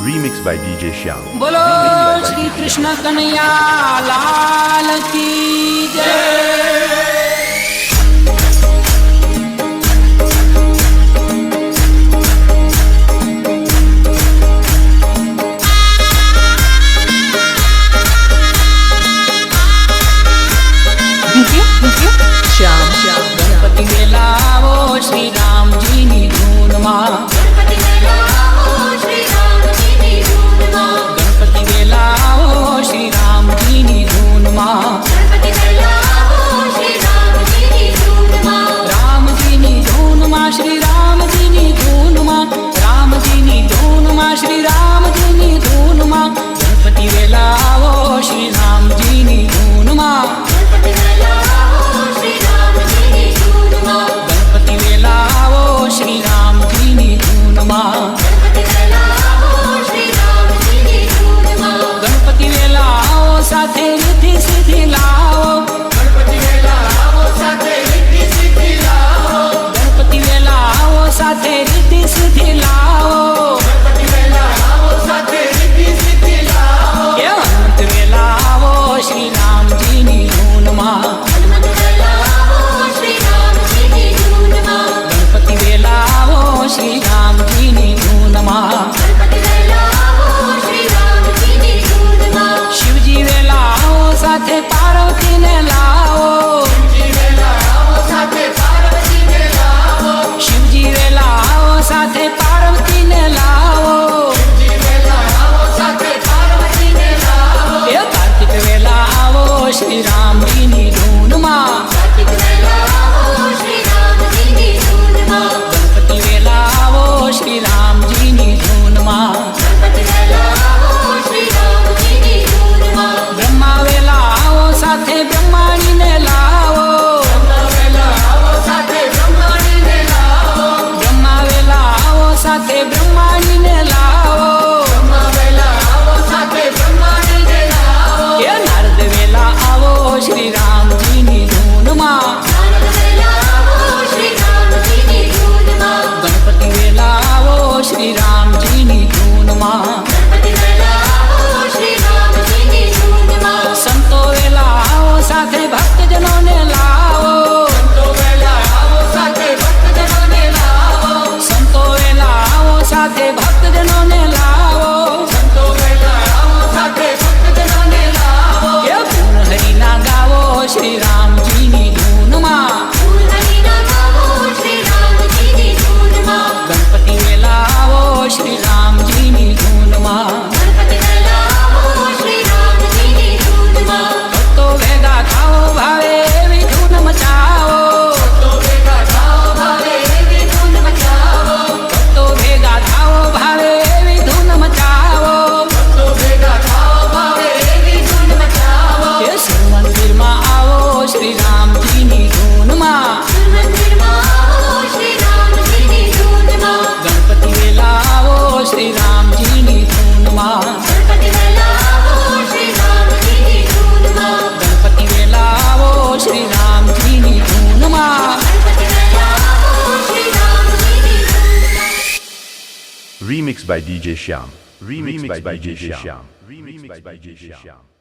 Remixed by DJ Shyam. बोलो श्री कृष्ण कन्हैया लाल की जय। श्याम गणपति में लावो श्री राम जी नी धून मां। गणपति में लावो श्री राम जी नी धून मां। राम जी नी धून मां श्री राम जी नी धून मां। राम जी नी धून मां श्री राम जी नी धून मां। गणपति में लावो श्री राम जी नी धून मां। गणपति में लावो श्री राम जी नी धून मां। गणपति में लावो श्री राम जी नी धून मां। गणपति में लावो साथे रिद्धि सिद्धि लाओ। गणपति में लावो साथे रिद्धि सिद्धि लाओ। गणपति में लावो साथे रिद्धि सिद्धि लाओ। गणपति में लावो साथे रिद्धि सिद्धि लाओ। अंत में लावो श्री राम जी नी धून मां। गणपति में लावो श्री राम जी नी धून मां। गणपति में लावो श्री राम जी नी धून मां। गणपति में लावो श्री राम जी नी धून मां। शिव जी वे लाओ साथे पार्वती ने लाओ। शिव जी वे लाओ साथे पार्वती ने लाओ। शिव जी वे लाओ साथे पार्वती ने लाओ। शिव जी वे लाओ साथे पार्वती ने लाओ। ये कार्तिक वे लाओ श्री राम जी नी धून मां। कार्तिक वे लाओ श्री राम जी नी धून मां। गणपति वे लाओ श्री राम जी नी धून मां। गणपति वे लाओ श्री राम जी नी धून मां। ब्रह्मा वे लाओ साथे ब्रह्माणी ने लाओ। ब्रह्मा वे लाओ साथे ब्रह्माणी ने लाओ। ब्रह्मा वे लाओ साथे ब्रह्माणी ने लाओ। ब्रह्मा वे लाओ साथे ब्रह्माणी ने लाओ। ये नारद वे लाओ श्री राम जी नी धून मां। नारद वे लाओ श्री राम जी नी धून मां। गणपति वे लाओ श्री राम जी नी धून मां। गणपति वे लाओ श्री राम जी नी धून मां। संतो वे लाओ साथे भक्त जनों ने लाओ। संतो वे लाओ साथे भक्त जनों ने लाओ। संतो वे लाओ साथे भक्त जनों ने लाओ। संतो वे लाओ साथे भक्त जनों ने लाओ। ये गुण हरि ना गावो श्री राम जी नी धून मां। गुण हरि ना गावो श्री राम जी नी धून मां। गणपति वे लाओ श्री राम जी नी धून मां। गणपति वे लाओ श्री राम जी नी धून मां। भक्तो भेगा थाओ भावे एवी धून मचाओ। भक्तो भेगा थाओ भावे एवी धून मचाओ। भक्तो भेगा थाओ भावे एवी धून मचाओ। भक्तो भेगा थाओ भावे एवी धून मचाओ। ये शिव मंदिर मां आओ श्री राम जी नी धून मां। शिव मंदिर मां आओ श्री राम जी नी धून मां। गणपति वे लाओ श्री राम जी नी धून मां। गणपति वे लाओ श्री राम जी नी धून मां। गणपति वे लाओ श्री राम जी नी धून मां। गणपति वे लाओ श्री राम जी नी धून मां। Remixed by DJ Shyam. Remixed by DJ Shyam. Remixed by DJ Shyam.